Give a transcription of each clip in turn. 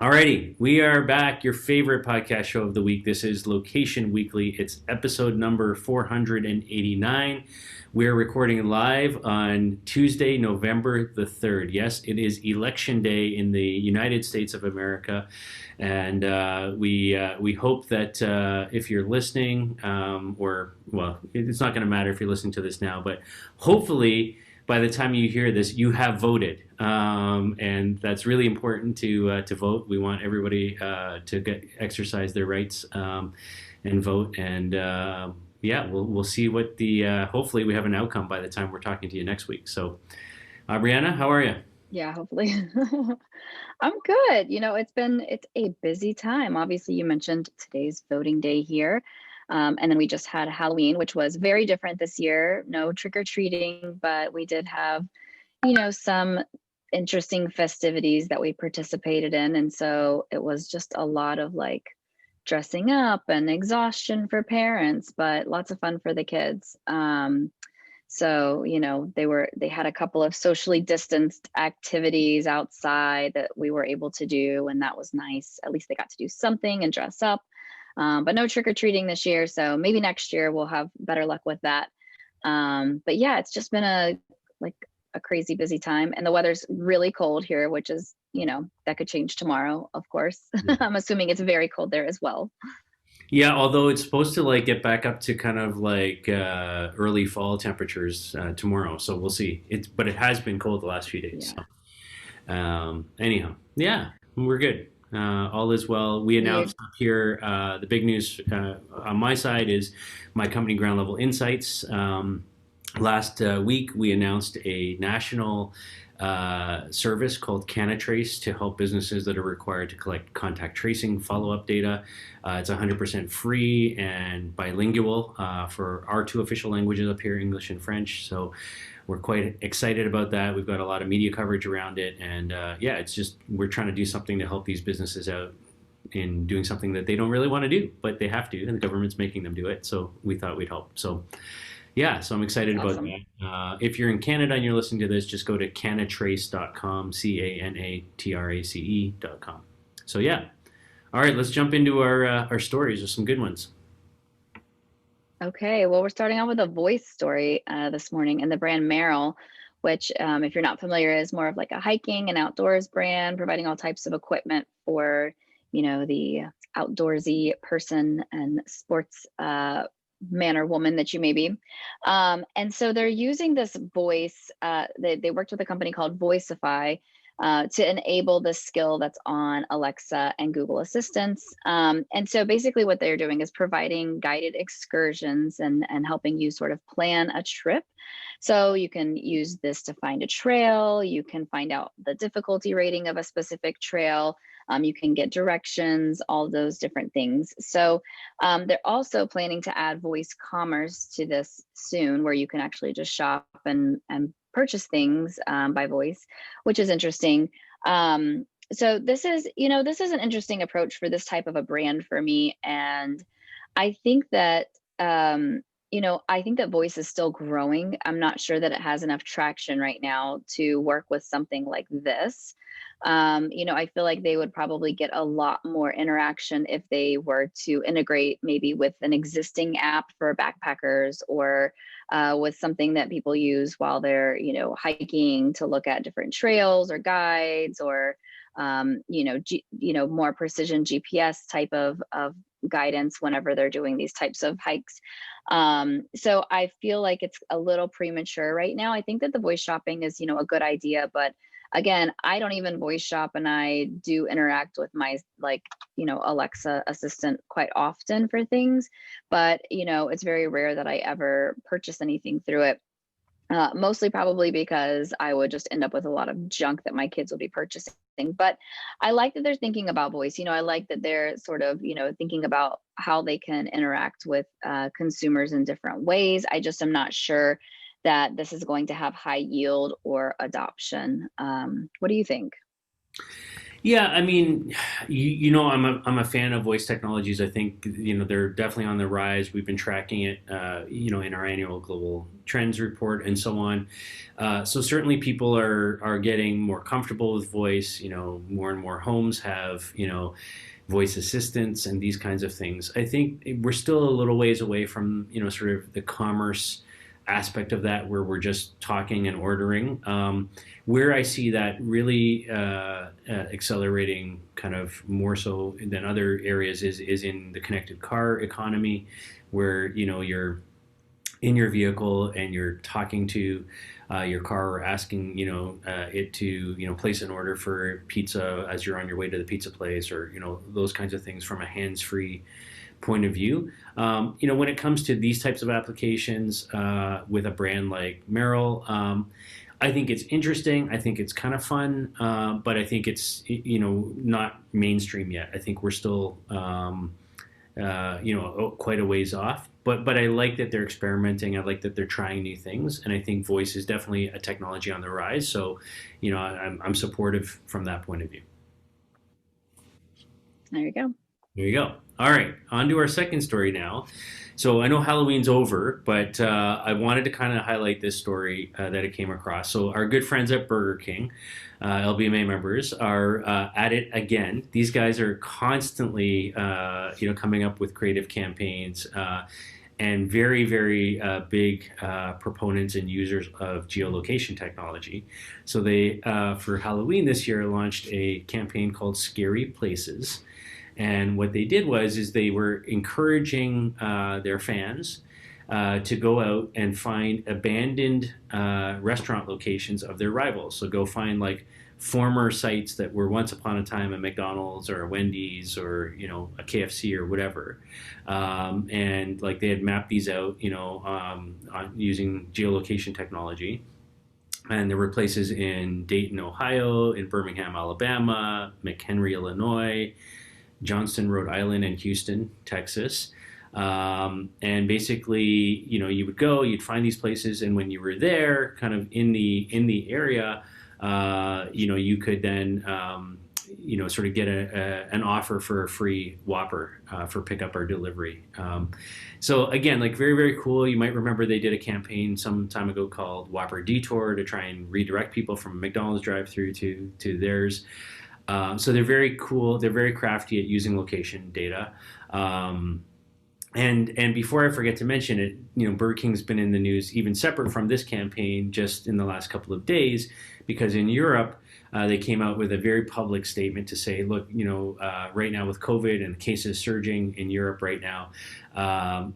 Alrighty, we are back. Your favorite podcast show of the week. This is Location Weekly. It's episode number 489. We're recording live on Tuesday, November the 3rd. Yes, it is Election Day in the United States of America. And we hope that if you're listening, it's not going to matter if you're listening to this now, but hopefully by the time you hear this, you have voted, and that's really important to vote. We want everybody to exercise their rights and vote. And we'll see what the. Hopefully, we have an outcome by the time we're talking to you next week. So, Brianna, how are you? Yeah, hopefully. I'm good. It's a busy time. Obviously, you mentioned today's voting day here. And then we just had Halloween, which was very different this year. No trick-or-treating, but we did have, some interesting festivities that we participated in. And so it was just a lot of like dressing up and exhaustion for parents, but lots of fun for the kids. So, they had a couple of socially distanced activities outside that we were able to do, and that was nice. At least they got to do something and dress up. But no trick-or-treating this year, so maybe next year we'll have better luck with that. But yeah, it's just been a crazy busy time, and the weather's really cold here, which is, that could change tomorrow, of course. I'm assuming it's very cold there as well. Yeah, although it's supposed to get back up to kind of early fall temperatures tomorrow, so we'll see. But it has been cold the last few days. Yeah. So. Anyhow, yeah, we're good. All is well. We announced up here the big news on my side is my company Ground Level Insights. Last week we announced a national service called CanaTrace to help businesses that are required to collect contact tracing follow-up data. It's 100% free and bilingual for our two official languages up here, English and French. So we're quite excited about that. We've got a lot of media coverage around it. And it's just we're trying to do something to help these businesses out in doing something that they don't really want to do, but they have to, and the government's making them do it. So we thought we'd help. So yeah, so I'm excited about that. If you're in Canada and you're listening to this, just go to canatrace.com, CANATRACE.com. So yeah. All right, let's jump into our stories. There's some good ones. Okay, well, we're starting off with a voice story this morning, and the brand Merrell, which, if you're not familiar, is more of like a hiking and outdoors brand, providing all types of equipment for, the outdoorsy person and sports man or woman that you may be. And so they're using this voice. They worked with a company called Voicify to enable the skill that's on Alexa and Google Assistants. And so basically what they're doing is providing guided excursions and helping you sort of plan a trip. So you can use this to find a trail. You can find out the difficulty rating of a specific trail. You can get directions, all those different things. So they're also planning to add voice commerce to this soon, where you can actually just shop and purchase things by voice, which is interesting. So this is an interesting approach for this type of a brand for me. And I think that, I think that voice is still growing. I'm not sure that it has enough traction right now to work with something like this. I feel like they would probably get a lot more interaction if they were to integrate maybe with an existing app for backpackers or with something that people use while they're, hiking to look at different trails or guides or, more precision GPS type of guidance whenever they're doing these types of hikes. So I feel like it's a little premature right now. I think that the voice shopping is, a good idea, but again, I don't even voice shop, and I do interact with my Alexa assistant quite often for things, but it's very rare that I ever purchase anything through it. Mostly probably because I would just end up with a lot of junk that my kids will be purchasing. But I like that they're thinking about voice. I like that they're sort of, thinking about how they can interact with consumers in different ways. I just am not sure that this is going to have high yield or adoption. What do you think? Yeah, I mean, I'm a fan of voice technologies. I think they're definitely on the rise. We've been tracking it, in our annual global trends report and so on. So certainly people are getting more comfortable with voice. More and more homes have voice assistants and these kinds of things. I think we're still a little ways away from sort of the commerce aspect of that where we're just talking and ordering. Where I see that really accelerating kind of more so than other areas is in the connected car economy, where you're in your vehicle and you're talking to your car or asking it to place an order for pizza as you're on your way to the pizza place, or those kinds of things from a hands-free point of view. When it comes to these types of applications with a brand like Merrell, I think it's interesting. I think it's kind of fun, but I think it's not mainstream yet. I think we're still quite a ways off. But I like that they're experimenting. I like that they're trying new things, and I think voice is definitely a technology on the rise. So, I'm supportive from that point of view. There you go. There you go. All right, on to our second story now. So I know Halloween's over, but I wanted to kind of highlight this story that I came across. So our good friends at Burger King, LBMA members, are at it again. These guys are constantly, coming up with creative campaigns. And very, very big proponents and users of geolocation technology. So they, for Halloween this year, launched a campaign called Scary Places. And what they did is they were encouraging their fans to go out and find abandoned restaurant locations of their rivals. So go find like former sites that were once upon a time a McDonald's or a Wendy's or a KFC or whatever, and like they had mapped these out, using geolocation technology. And there were places in Dayton, Ohio, in Birmingham, Alabama, McHenry, Illinois, Johnston, Rhode Island, and Houston, Texas. And basically, you would go, you'd find these places, and when you were there, kind of in the area, you could then, sort of get an offer for a free Whopper for pickup or delivery. So again, like very, very cool. You might remember they did a campaign some time ago called Whopper Detour to try and redirect people from McDonald's drive-through to theirs. So they're very cool. They're very crafty at using location data. And before I forget to mention it, Burger King's been in the news even separate from this campaign just in the last couple of days, because in Europe they came out with a very public statement to say, look, right now with COVID and cases surging in Europe right now,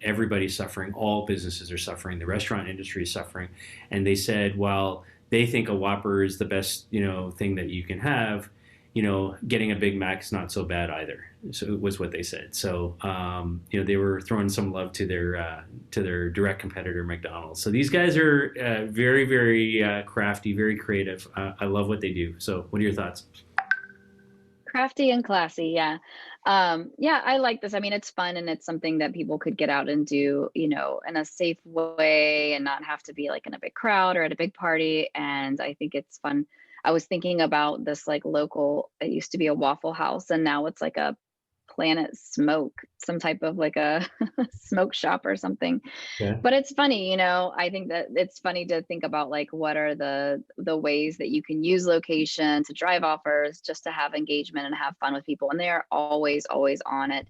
everybody's suffering. All businesses are suffering. The restaurant industry is suffering. And they said, while they think a Whopper is the best thing that you can have, getting a Big Mac is not so bad either. So it was what they said. So, they were throwing some love to their direct competitor, McDonald's. So these guys are very, very crafty, very creative. I love what they do. So what are your thoughts? Crafty and classy, yeah. Yeah, I like this. I mean, it's fun and it's something that people could get out and do, in a safe way and not have to be like in a big crowd or at a big party. And I think it's fun. I was thinking about this like local, it used to be a Waffle House and now it's like a Planet Smoke, some type of like a smoke shop or something. Yeah. But it's funny, I think that it's funny to think about like what are the ways that you can use location to drive offers just to have engagement and have fun with people, and they are always on it.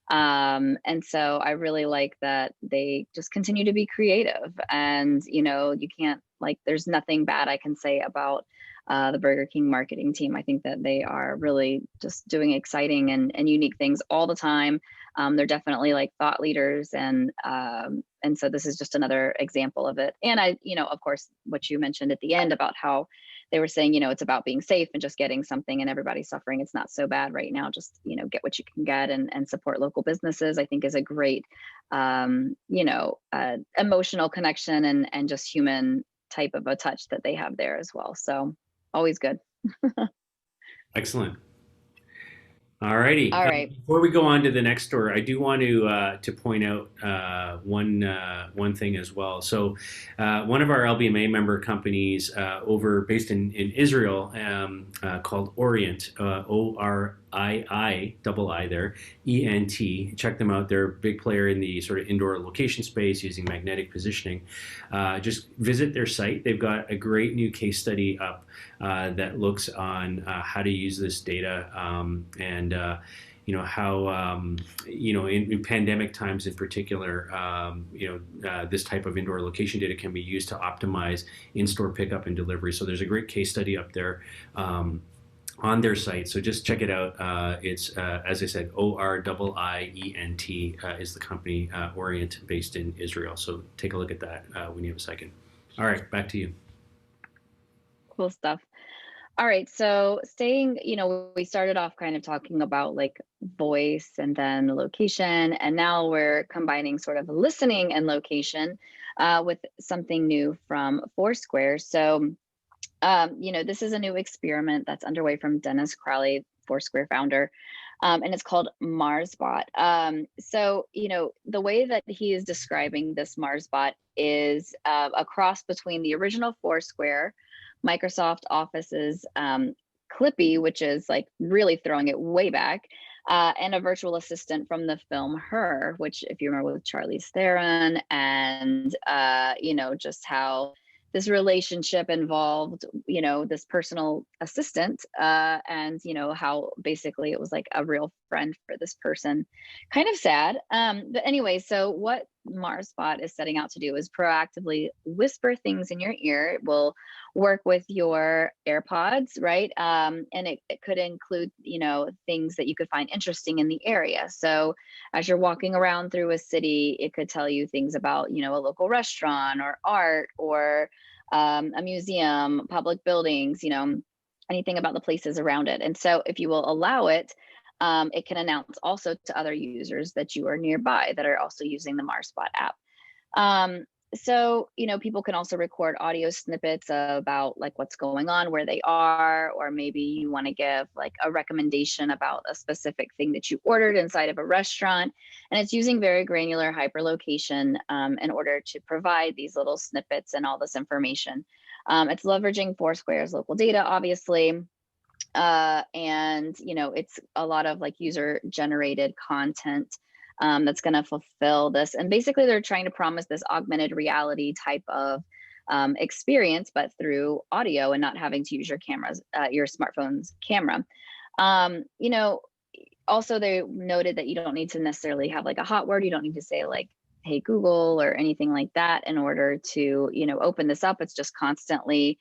And so I really like that they just continue to be creative, and you can't, like, there's nothing bad I can say about the Burger King marketing team. I think that they are really just doing exciting and unique things all the time. They're definitely like thought leaders, and so this is just another example of it. And of course, what you mentioned at the end about how they were saying, it's about being safe and just getting something, and everybody's suffering. It's not so bad right now. Just, get what you can get and support local businesses, I think is a great, emotional connection and just human type of a touch that they have there as well. So always good. Excellent. All righty. All right. Before we go on to the next story, I do want to point out one thing as well. So, one of our LBMA member companies over based in Israel called Orient, ORII there, ENT. Check them out. They're a big player in the sort of indoor location space using magnetic positioning. Just visit their site. They've got a great new case study up that looks on how to use this data and how in pandemic times in particular, this type of indoor location data can be used to optimize in-store pickup and delivery. So there's a great case study up there. On their site, so just check it out. It's as I said, ORIIENT is the company, Orient, based in Israel. So take a look at that when you have a second. All right, back to you. Cool stuff. All right. So staying, we started off kind of talking about like voice and then location, and now we're combining sort of listening and location with something new from Foursquare. So, this is a new experiment that's underway from Dennis Crowley, Foursquare founder, and it's called Marshbot. The way that he is describing this Marshbot is a cross between the original Foursquare, Microsoft Office's Clippy, which is like really throwing it way back, and a virtual assistant from the film Her, which, if you remember, with Charlize Theron, and just how this relationship involved, this personal assistant, and how basically it was like a real friend for this person. Kind of sad. But anyway, so what Marspot is setting out to do is proactively whisper things in your ear. It will work with your AirPods, right? And it could include, things that you could find interesting in the area. So as you're walking around through a city, it could tell you things about, a local restaurant or art or a museum, public buildings, anything about the places around it. And so if you will allow it, it can announce also to other users that you are nearby that are also using the Marspot app. People can also record audio snippets about like what's going on, where they are, or maybe you want to give like a recommendation about a specific thing that you ordered inside of a restaurant. And it's using very granular hyperlocation in order to provide these little snippets and all this information. It's leveraging Foursquare's local data, obviously. It's a lot of like user generated content that's going to fulfill this. And basically they're trying to promise this augmented reality type of experience, but through audio and not having to use your smartphone's camera. Also they noted that you don't need to necessarily have like a hot word. You don't need to say like, hey Google, or anything like that in order to open this up. It's just constantly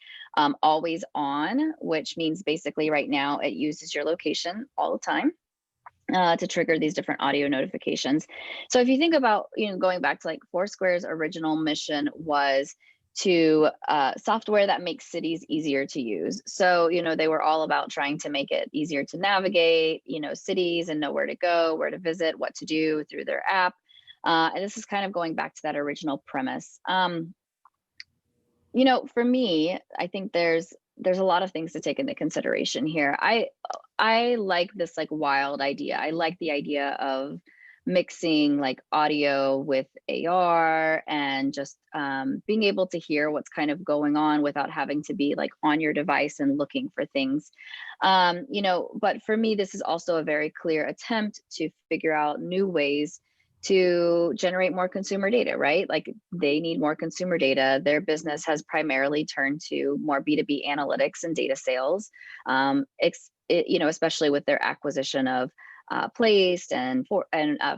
always on, which means basically right now it uses your location all the time to trigger these different audio notifications. So if you think about going back to like Foursquare's original mission was to software that makes cities easier to use. So they were all about trying to make it easier to navigate cities and know where to go, where to visit, what to do through their app. And this is kind of going back to that original premise. For me, I think there's a lot of things to take into consideration here. I like this like wild idea. I like the idea of mixing like audio with AR and just being able to hear what's kind of going on without having to be like on your device and looking for things. But for me, this is also a very clear attempt to figure out new ways to generate more consumer data, right? Like they need more consumer data. Their business has primarily turned to more B2B analytics and data sales, especially with their acquisition of Placed and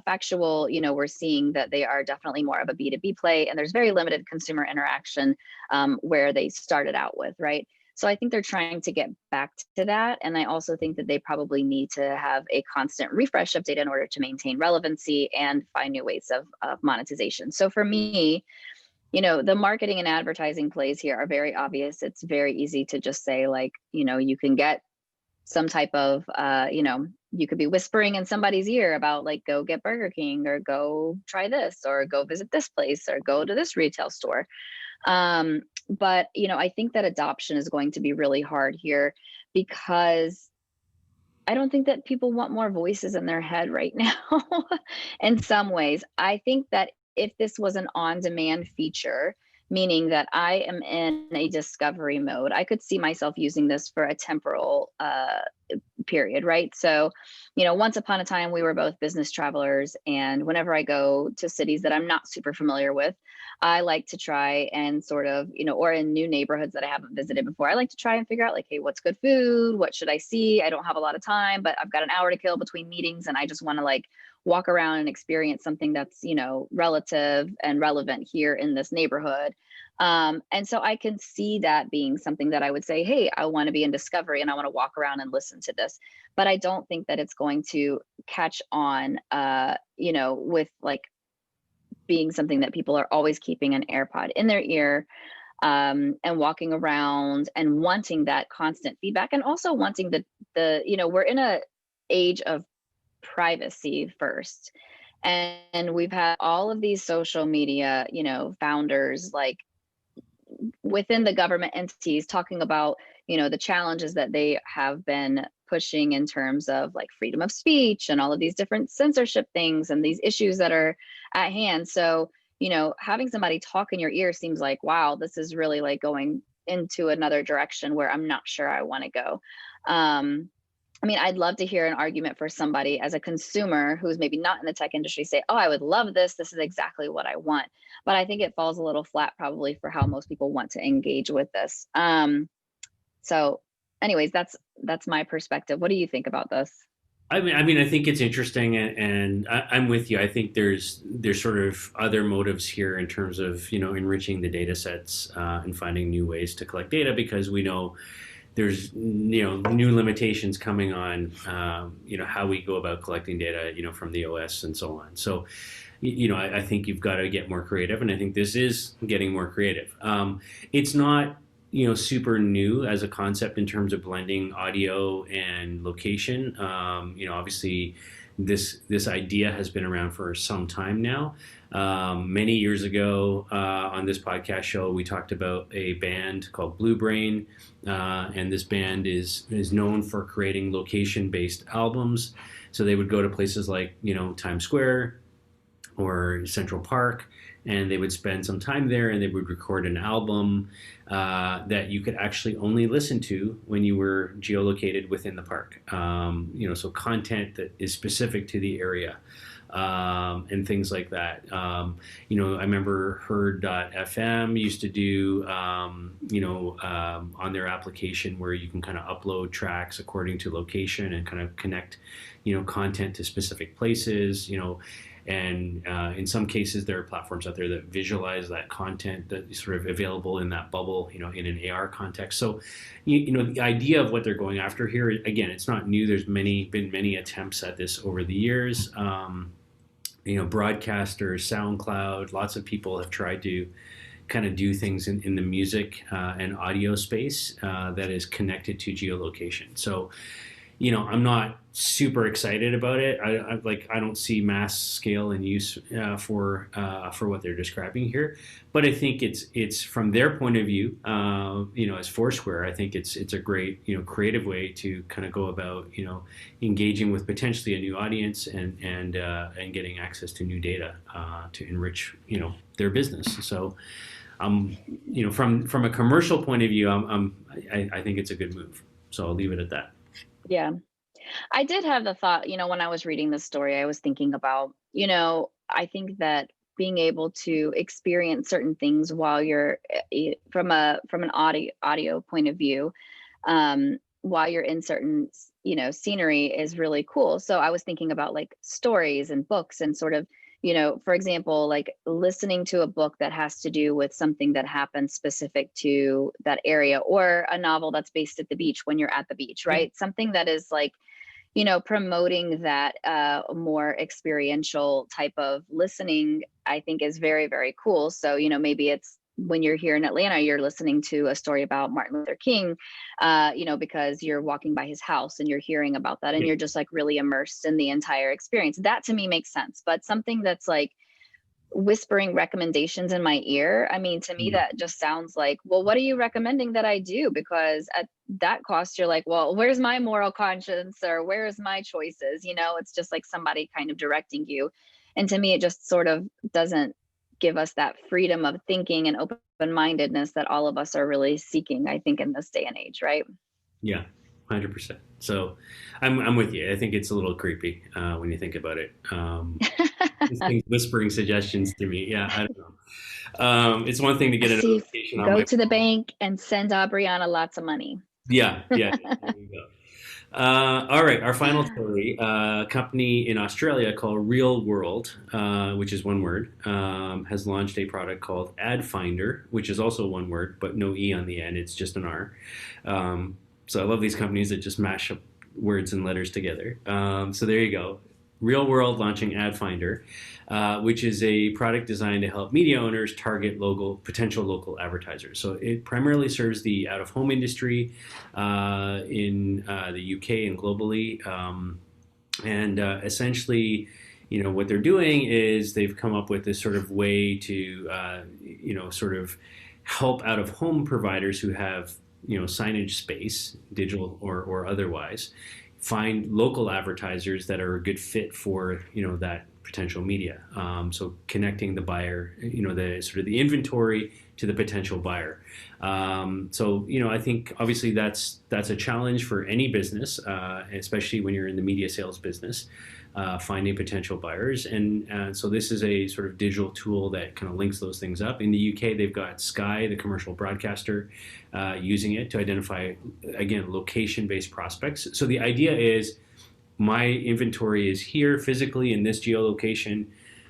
Factual. We're seeing that they are definitely more of a B2B play, and there's very limited consumer interaction where they started out with, right? So I think they're trying to get back to that. And I also think that they probably need to have a constant refresh of data in order to maintain relevancy and find new ways of monetization. So for me, the marketing and advertising plays here are very obvious. It's very easy to just say like, you can get some type of, you could be whispering in somebody's ear about like, go get Burger King, or go try this, or go visit this place, or go to this retail store. But I think that adoption is going to be really hard here because I don't think that people want more voices in their head right now in some ways. I think that if this was an on-demand feature, meaning that I am in a discovery mode, I could see myself using this for a temporal period, right? So, once upon a time, we were both business travelers. And whenever I go to cities that I'm not super familiar with, I like to try and sort of, or in new neighborhoods that I haven't visited before, I like to try and figure out like, hey, what's good food? What should I see? I don't have a lot of time, but I've got an hour to kill between meetings and I just want to like walk around and experience something that's, relative and relevant here in this neighborhood. And so I can see that being something that I would say, hey, I want to be in discovery and I want to walk around and listen to this. But I don't think that it's going to catch on, with like being something that people are always keeping an AirPod in their ear, and walking around and wanting that constant feedback, and also wanting we're in a age of privacy first. And we've had all of these social media, founders like within the government entities talking about, the challenges that they have been pushing in terms of like freedom of speech and all of these different censorship things and these issues that are at hand. So, having somebody talk in your ear seems like, wow, this is really like going into another direction where I'm not sure I want to go. I mean, I'd love to hear an argument for somebody as a consumer who's maybe not in the tech industry say, oh, I would love this. This is exactly what I want. But I think it falls a little flat probably for how most people want to engage with this. So anyways, that's my perspective. What do you think about this? I think it's interesting, and I'm with you. I think there's sort of other motives here in terms of enriching the data sets and finding new ways to collect data, because we know there's new limitations coming on how we go about collecting data from the OS and so on. So I think you've got to get more creative, and I think this is getting more creative. It's not super new as a concept in terms of blending audio and location. Obviously this idea has been around for some time now. Many years ago, on this podcast show, we talked about a band called Blue Brain, and this band is known for creating location-based albums. So they would go to places like Times Square or Central Park, and they would spend some time there, and they would record an album that you could actually only listen to when you were geolocated within the park. So content that is specific to the area, and things like that. I remember Heard.fm used to do, on their application where you can kind of upload tracks according to location and kind of connect, content to specific places, and in some cases, there are platforms out there that visualize that content that is sort of available in that bubble, in an AR context. So, the idea of what they're going after here, again, it's not new. There's been many attempts at this over the years. Broadcasters, SoundCloud, lots of people have tried to kind of do things in the music and audio space that is connected to geolocation. So, I'm not super excited about it. I don't see mass scale and use for what they're describing here. But I think it's from their point of view, as Foursquare, I think it's a great creative way to kind of go about engaging with potentially a new audience and getting access to new data to enrich their business. So, from a commercial point of view, I think it's a good move. So I'll leave it at that. Yeah. I did have the thought, when I was reading this story, I was thinking about, I think that being able to experience certain things while you're from an audio point of view, while you're in certain, scenery is really cool. So I was thinking about like stories and books and sort of, for example, like listening to a book that has to do with something that happens specific to that area, or a novel that's based at the beach when you're at the beach, right? Something that is like, promoting that more experiential type of listening, I think is very, very cool. So, maybe it's when you're here in Atlanta, you're listening to a story about Martin Luther King, because you're walking by his house and you're hearing about that and you're just like really immersed in the entire experience. That to me makes sense. But something that's like whispering recommendations in my ear. I mean, to me, Yeah. that just sounds like, well, what are you recommending that I do? Because at that cost, you're like, well, where's my moral conscience or where's my choices? It's just like somebody kind of directing you. And to me, it just sort of doesn't give us that freedom of thinking and open-mindedness that all of us are really seeking, I think, in this day and age, right? Yeah, 100%. So I'm with you. I think it's a little creepy when you think about it. These things whispering suggestions to me. Yeah, I don't know. It's one thing to get a See, notification on go my to the phone. bank and send Aubriana lots of money. Yeah, yeah, yeah. There you go. All right, our final story. A company in Australia called Realworld, which is one word, has launched a product called Adfindr, which is also one word, but no E on the end. It's just an R. So I love these companies that just mash up words and letters together. So there you go. Real World launching Adfindr, which is a product designed to help media owners target potential local advertisers. So it primarily serves the out of home industry in the UK and globally. And essentially, what they're doing is they've come up with this sort of way to, sort of help out of home providers who have, signage space, digital or otherwise, find local advertisers that are a good fit for, that potential media. So connecting the buyer, the sort of the inventory to the potential buyer. So I think obviously that's a challenge for any business, especially when you're in the media sales business, finding potential buyers. And so this is a sort of digital tool that kind of links those things up. In the UK, they've got Sky, the commercial broadcaster, using it to identify, again, location-based prospects. So the idea is my inventory is here physically in this geolocation.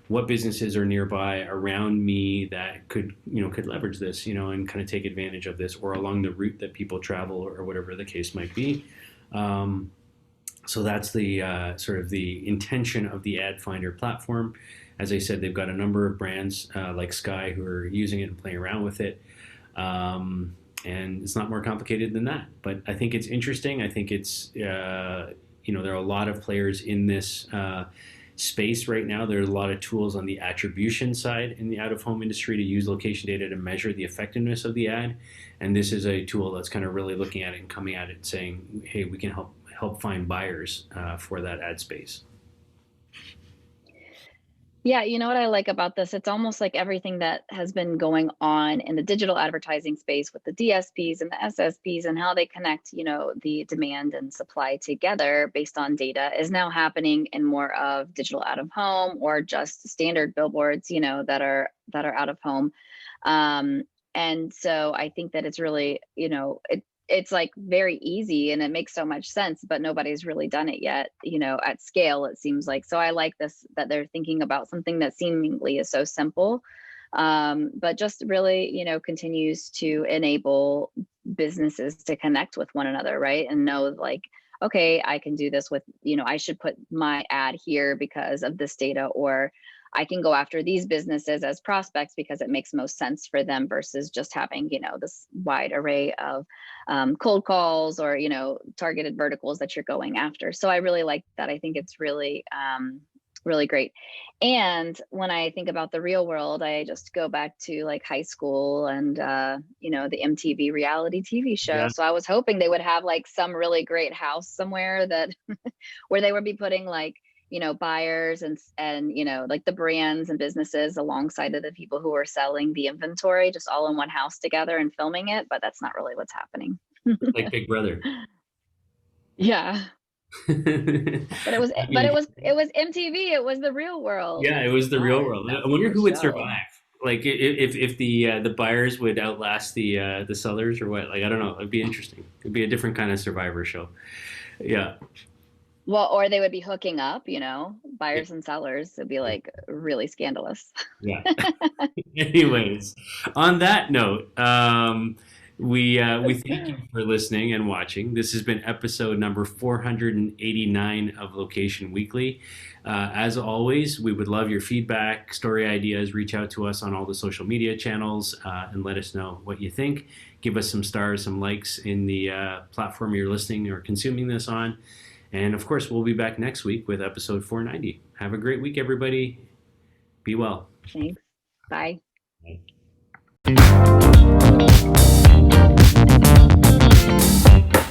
What businesses are nearby around me that could leverage this, and kind of take advantage of this, or along the route that people travel, or whatever the case might be. So that's the sort of the intention of the Adfindr platform. As I said, they've got a number of brands like Sky who are using it and playing around with it. And it's not more complicated than that. But I think it's interesting. I think it's, there are a lot of players in this space right now. There's a lot of tools on the attribution side in the out-of-home industry to use location data to measure the effectiveness of the ad. And this is a tool that's kind of really looking at it and coming at it saying, hey, we can help find buyers for that ad space. Yeah, you know what I like about this? It's almost like everything that has been going on in the digital advertising space with the DSPs and the SSPs and how they connect, the demand and supply together based on data is now happening in more of digital out of home or just standard billboards, that are out of home. And so I think that it's really, it's like very easy and it makes so much sense, but nobody's really done it yet, at scale, it seems like. So I like this, that they're thinking about something that seemingly is so simple, but just really, continues to enable businesses to connect with one another, right? And know like, okay, I can do this with, I should put my ad here because of this data, or I can go after these businesses as prospects because it makes most sense for them versus just having, this wide array of cold calls or, targeted verticals that you're going after. So I really like that. I think it's really, really great. And when I think about the real world, I just go back to like high school and, the MTV reality TV show. Yeah. So I was hoping they would have like some really great house somewhere that where they would be putting like, buyers and like the brands and businesses alongside of the people who are selling the inventory, just all in one house together and filming it. But that's not really what's happening. Like Big Brother. Yeah. But it was, That'd but it be was, it was MTV. It was the real world. Yeah, it was the real world. That I was wonder the who would show. survive. Like if the buyers would outlast the sellers or what. Like I don't know. It'd be interesting. It'd be a different kind of Survivor show. Yeah. Well, or they would be hooking up, Yeah. buyers and sellers. It'd be like really scandalous. Yeah. Anyways, on that note, we thank you for listening and watching. This has been episode number 489 of Location Weekly. As always, we would love your feedback, story ideas. Reach out to us on all the social media channels and let us know what you think. Give us some stars, some likes in the platform you're listening or consuming this on. And of course, we'll be back next week with episode 490. Have a great week, everybody. Be well. Thanks. Bye. Bye.